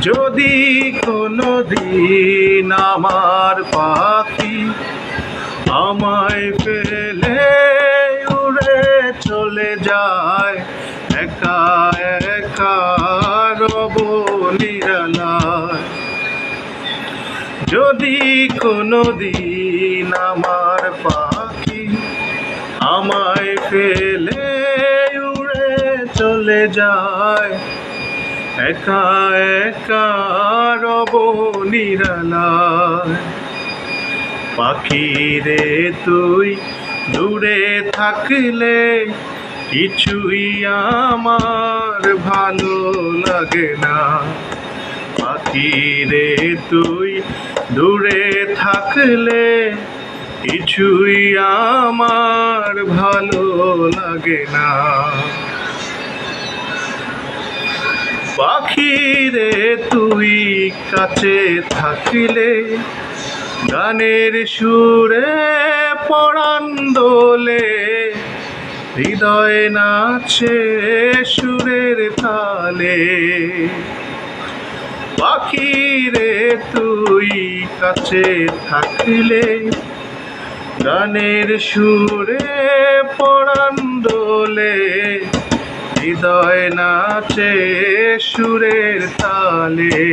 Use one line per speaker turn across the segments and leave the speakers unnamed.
যদি কোনো দিন আমার পাখি আমায় ফেলে উড়ে চলে যায়, একা একা রব নিরালায়। যদি কোনো দিন আমার পাখি আমায় ফেলে উড়ে চলে যায়, একা একা রব নিরালায়। পাখি রে তুই দূরে থাকলে কিছুই আমার ভালো লাগে না। পাখি রে তুই দূরে থাকলে কিছুই আমার ভালো লাগে না। পাখি রে তুই কাছে থাকলে গানের সুরে পরাণ দোলে, হৃদয় নাচে সুরের তালে। পাখি রে তুই কাছে থাকলে গানের সুরে পরাণ দোলে, হৃদয় নাচে সুরের তালে।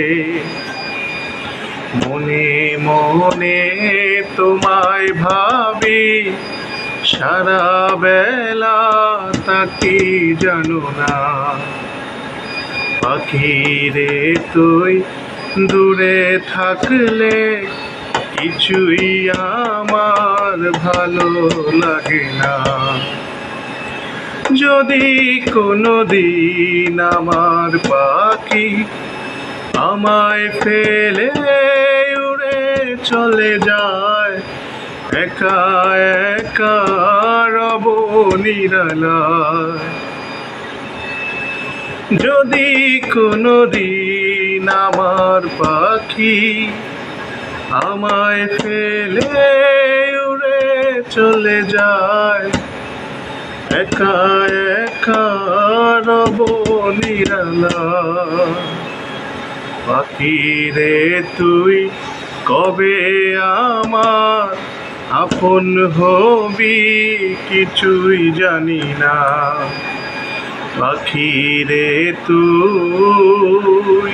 মনে মনে তোমায় ভাবি সারা বেলা, তাকি জানো না। পাখি রে তুই দূরে থাকলে কিছুই আমার ভালো লাগে না। যদি কোনো দিন আমার পাখি আমায় ফেলে উড়ে চলে যায়, একা একা রব নিরালায়। যদি কোনো দিন আমার পাখি আমায় ফেলে উড়ে চলে যায়, একা একা রব নিরালায়। পাখি রে তুই কবে আমার আপন হবি কিছুই জানি না। পাখি রে তুই